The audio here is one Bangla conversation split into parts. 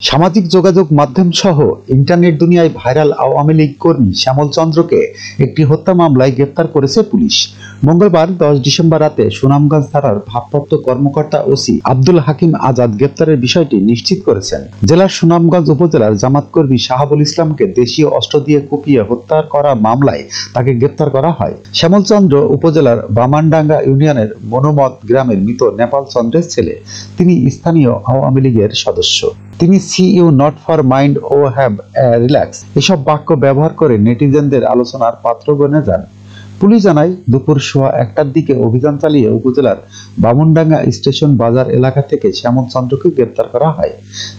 সামাজিক যোগাযোগ মাধ্যম সহ ইন্টারনেট দুনিয়ায় ভাইরাল আওয়ামী লীগ কর্মী শ্যামল চন্দ্রকে একটি হত্যা মামলায় গ্রেপ্তার করেছে পুলিশ। মঙ্গলবার 10 ডিসেম্বর রাতে সুনামগঞ্জ থানার ভারপ্রাপ্ত কর্মকর্তা ওসি আব্দুল হাকিম আজাদ গ্রেপ্তারের বিষয়টি নিশ্চিত করেছেন। জেলার সুনামগঞ্জ উপজেলার জামাত কর্মী শাহাবুল ইসলামকে দেশীয় অস্ত্র দিয়ে কুপিয়ে হত্যা করা মামলায় তাকে গ্রেপ্তার করা হয়। শ্যামল চন্দ্র উপজেলার বামানডাঙ্গা ইউনিয়নের মনোমত গ্রামের মৃত নেপাল চন্দ্রের ছেলে। তিনি স্থানীয় আওয়ামী লীগের সদস্য। তিনি see you not for mind ও হ্যাভ রিল্যাক্স এসব বাক্য ব্যবহার করে নেটিজেনদের আলোচনার পাত্র বনে যান। পুলিশ জানায়, দুপুর 1:15টার দিকে অভিযান চালিয়ে উপজেলার বামুনডাঙ্গা স্টেশন বাজার এলাকা থেকে শ্যামল চন্দ্রকে গ্রেপ্তার করা হয়।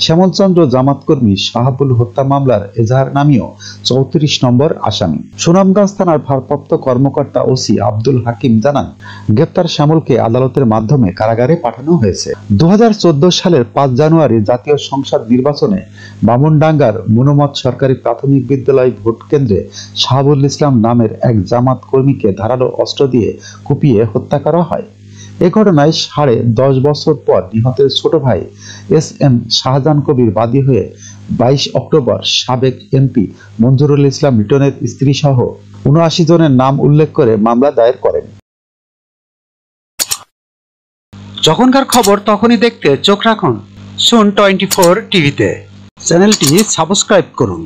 শ্যামল চন্দ্র জামাত কর্মী শাহাবুল হত্যা মামলার এজাহার নামীয় 34 নম্বর আসামি। সুনামগঞ্জ থানার ভারপ্রাপ্ত কর্মকর্তা ওসি আব্দুল হাকিম জানান, গ্রেপ্তার শ্যামলকে আদালতের মাধ্যমে কারাগারে পাঠানো হয়েছে। 2014 সালের 5 জানুয়ারি জাতীয় সংসদ নির্বাচনে বামুনডাঙ্গার মনোমত সরকারি প্রাথমিক বিদ্যালয় ভোট কেন্দ্রে শাহাবুল ইসলাম নামের এক জামাত কর্মীকে ধারালো অস্ত্র দিয়ে কুপিয়ে হত্যা করা হয়। এ ঘটনায় 10.5 বছর পর নিহতের ছোট ভাই SM শাহজাহান কবির বাদী হয়ে 22 অক্টোবর সাবেক MP মঞ্জুরুল ইসলাম লিটনের স্ত্রী সহ 79 জনের নাম উল্লেখ করে মামলা দায়ের করেন। যখনকার খবর তখনই দেখতে চোখ রাখুন সুন 24 টিভিতে। চ্যানেলটি সাবস্ক্রাইব করুন।